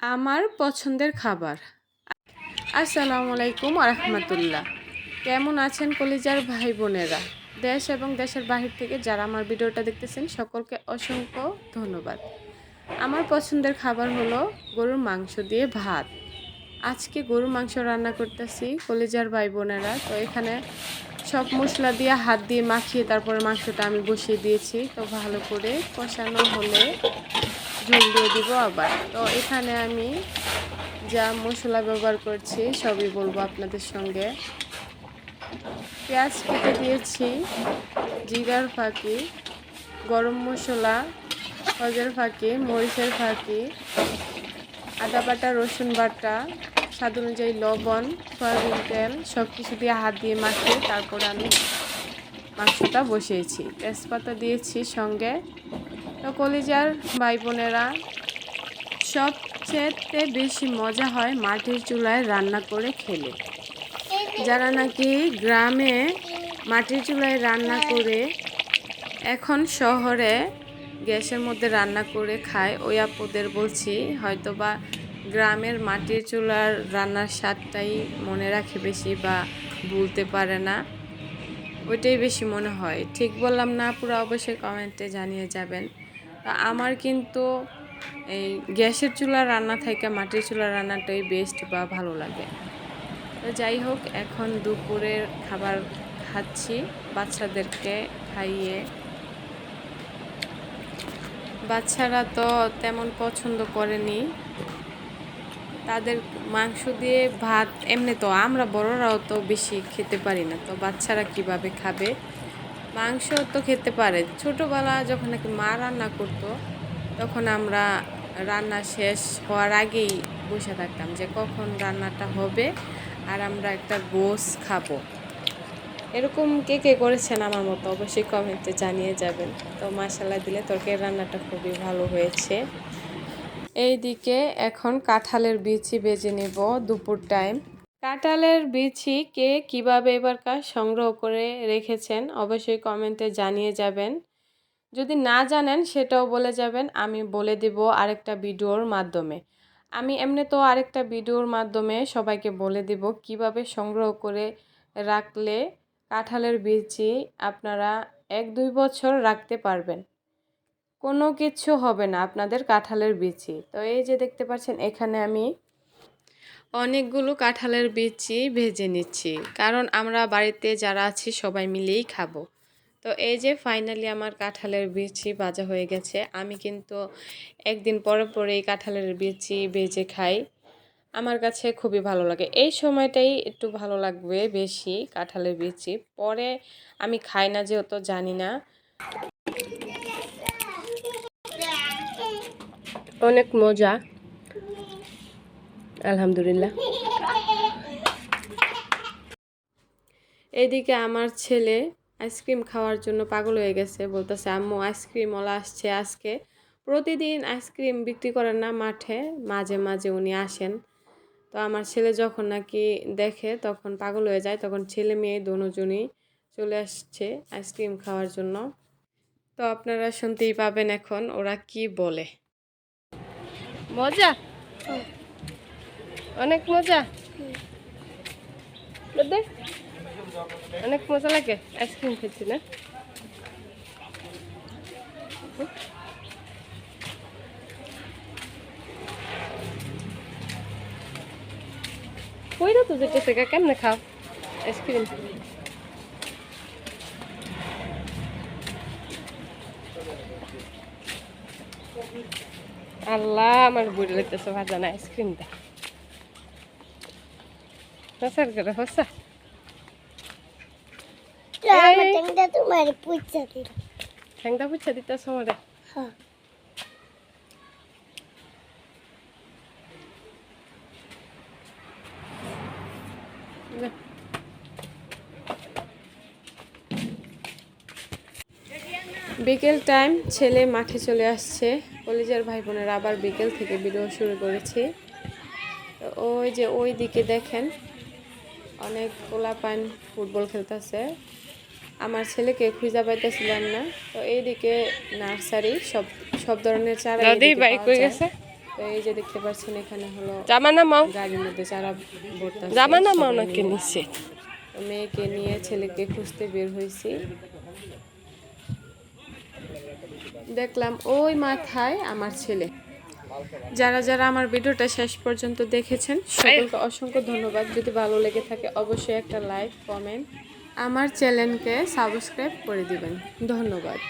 আমার পছন্দের খাবার। আসসালামু আলাইকুম ওয়া রাহমাতুল্লাহ। কেমন আছেন কলিজার ভাই বোনেরা? দেশ এবং দেশের বাহির থেকে যারা আমার ভিডিওটা দেখতেছেন সকলকে অসংখ্য ধন্যবাদ। আমার পছন্দের খাবার হলো গরুর মাংস দিয়ে ভাত। আজকে গরুর মাংস রান্না করতেছি কলিজার ভাই বোনেরা। তো এখানে সব মশলা দিয়ে হাত দিয়ে মাখিয়ে তারপরে মাংসটা আমি বসিয়ে দিয়েছি। তো ভালো করে কষানো হলে ঝোল দিয়ে দিব আবার। তো এখানে আমি যা মশলা ব্যবহার করছি সবই বলবো আপনাদের সঙ্গে। পেঁয়াজ কেটে দিয়েছি, জিরার ফাঁকি, গরম মশলা, হলদের ফাঁকি, মরিচের ফাঁকি, আদা বাটা, রসুন বাটা, স্বাদ অনুযায়ী লবণ, সয়াবিন তেল সব কিছু দিয়ে হাত দিয়ে মাখিয়ে তারপরে আমি মাংসটা বসিয়েছি। তেজপাতা দিয়েছি সঙ্গে। তো কলিজার ভাই বোনেরা, সবচেয়ে বেশি মজা হয় মাটির চুলায় রান্না করে খেলে। যারা নাকি গ্রামে মাটির চুলায় রান্না করে এখন শহরে গ্যাসের মধ্যে রান্না করে খায়, ওই আপুদের বলছি হয়তোবা গ্রামের মাটির চুলার রান্নার স্বাদটাই মনে রাখে বেশি বা ভুলতে পারে না, ওইটাই বেশি মনে হয়। ঠিক বললাম না? পুরো অবশ্যই কমেন্টে জানিয়ে যাবেন। তা আমার কিন্তু এই গ্যাসের চুলার রান্না থেকে মাটির চুলার রান্নাটাই বেস্ট বা ভালো লাগে। তো যাই হোক, এখন দুপুরের খাবার খাচ্ছি বাচ্চাদেরকে খাইয়ে। বাচ্চারা তো তেমন পছন্দ করেনি, তাদের মাংস দিয়ে ভাত এমনি তো আমরা বড়রাও তো বেশি খেতে পারি না, তো বাচ্চারা কিভাবে খাবে? মাংস তো খেতে পারে। ছোটোবেলা যখন নাকি মা রান্না করতো তখন আমরা রান্না শেষ হওয়ার আগেই বসে থাকতাম যে কখন রান্নাটা হবে আর আমরা একটা গোশ খাবো। এরকম কে কে করেছেন আমার মতো অবশ্যই কমেন্টে জানিয়ে যাবেন। তো মাশাআল্লাহ দিলে তরকারি রান্নাটা খুবই ভালো হয়েছে। এইদিকে এখন কাঁঠালের বিচি ভেজে নেব দুপুর টাইম। কাঁঠালের বিচি কে কীভাবে এবারকার সংগ্রহ করে রেখেছেন অবশ্যই কমেন্টে জানিয়ে যাবেন। যদি না জানেন সেটাও বলে যাবেন, আমি বলে দেব আরেকটা ভিডিওর মাধ্যমে। আমি এমনি তো আরেকটা ভিডিওর মাধ্যমে সবাইকে বলে দেব কিভাবে সংগ্রহ করে রাখলে কাঁঠালের বিচি আপনারা 1-2 বছর রাখতে পারবেন, কোনো কিছু হবে না আপনাদের কাঁঠালের বিচি। তো এই যে দেখতে পাচ্ছেন এখানে আমি অনেকগুলো কাঁঠালের বিচি ভেজে নিচ্ছি, কারণ আমরা বাড়িতে যারা আছি সবাই মিলেই খাবো। তো এই যে ফাইনালি আমার কাঁঠালের বিচি ভাজা হয়ে গেছে। আমি কিন্তু একদিন পরে পরে এই কাঁঠালের বিচি ভেজে খাই, আমার কাছে খুবই ভালো লাগে। এই সময়টাই একটু ভালো লাগবে বেশি কাঁঠালের বিচি, পরে আমি খাই না যেহেতু জানি না। অনেক মজা, আলহামদুলিল্লাহ। এদিকে আমার ছেলে আইসক্রিম খাওয়ার জন্য পাগল হয়ে গেছে, বলতেছে আম্মু আইসক্রিমওয়ালা আসছে আজকে। প্রতিদিন আইসক্রিম বিক্রি করেন না মাঠে, মাঝে মাঝে উনি আসেন। তো আমার ছেলে যখন নাকি দেখে তখন পাগল হয়ে যায়, তখন ছেলে মেয়ে দুজনই চলে আসছে আইসক্রিম খাওয়ার জন্য। তো আপনারা শুনতেই পাবেন এখন ওরা কি বলে। মজা, অনেক মজা, অনেক মজা লাগে আইসক্রিম খেতে না? কইরা তো যেতেছে, কেমনে খাও আইসক্রিম? আল্লাহ, আমার বুড়ি লাগতেছে ভাজা না আইসক্রিমটা। হসার করে হসা ঠ্যাংটা পুছা দিতেছ আমারে। বিকেল টাইম, ছেলে মাঠে চলে আসছে। কলেজের ভাই বোনেরা আবার বিকেল থেকে ভিডিও শুরু করেছি। তো ওই যে ওই দিকে দেখেন অনেক পোলাপান ফুটবল খেলতেছে। আমার ছেলেকে খুঁজে পাইতেছিলাম না, তো এইদিকে নার্সারি সব ধরনের চারা পাওয়া যায়। তো এই যে দেখতে পাচ্ছেন এখানে হলো জামা নামাও, গাড়ির মধ্যে চারা ভরতেছে জামা নামাও সবাই নাকি মিলে। নিচে। তো মেয়েকে নিয়ে ছেলেকে খুঁজতে বের হয়েছি। দেখলাম ওই মাথায় আমার ছেলে। যারা যারা আমার ভিডিওটা শেষ পর্যন্ত দেখেছেন সকলকে অসংখ্য ধন্যবাদ। যদি ভালো লেগে থাকে অবশ্যই একটা লাইক কমেন্ট আমার চ্যানেলকে সাবস্ক্রাইব করে দিবেন। ধন্যবাদ।